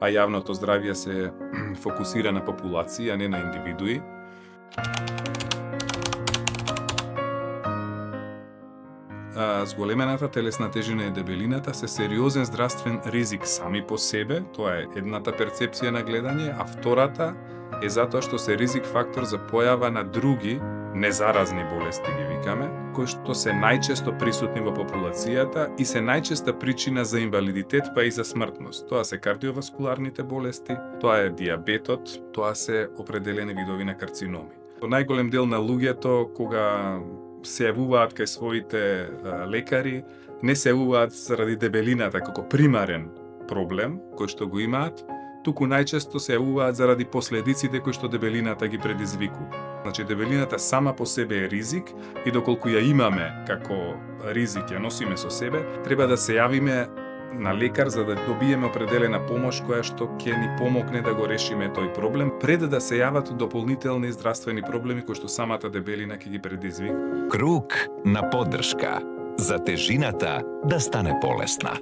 а јавното здравје се фокусира на популација, а не на индивидуи. Зголемената телесна тежина и дебелината се сериозен здравствен ризик сами по себе, тоа е едната перцепција на гледање, а втората е затоа што се ризик фактор за појава на други незаразни болести, ги викаме, кои што се најчесто присутни во популацијата и се најчеста причина за инвалидитет па и за смртност. Тоа се кардиоваскуларните болести, тоа е диабетот, тоа се определени видови на карциноми. Во најголем дел на луѓето кога се јавуваат кај своите лекари, не се јавуваат заради дебелината како примарен проблем кој што го имаат, туку најчесто се јавуваат заради последиците кои што дебелината ги предизвикува. Значи, дебелината сама по себе е ризик и доколку ја имаме како ризик, ја носиме со себе, треба да се јавиме на лекар за да добиеме определена помош која што ќе ни помогне да го решиме тој проблем, пред да се јават дополнителни здравствени проблеми кои што самата дебелина ќе ги предизвика. Круг на поддршка за тежината да стане полесна.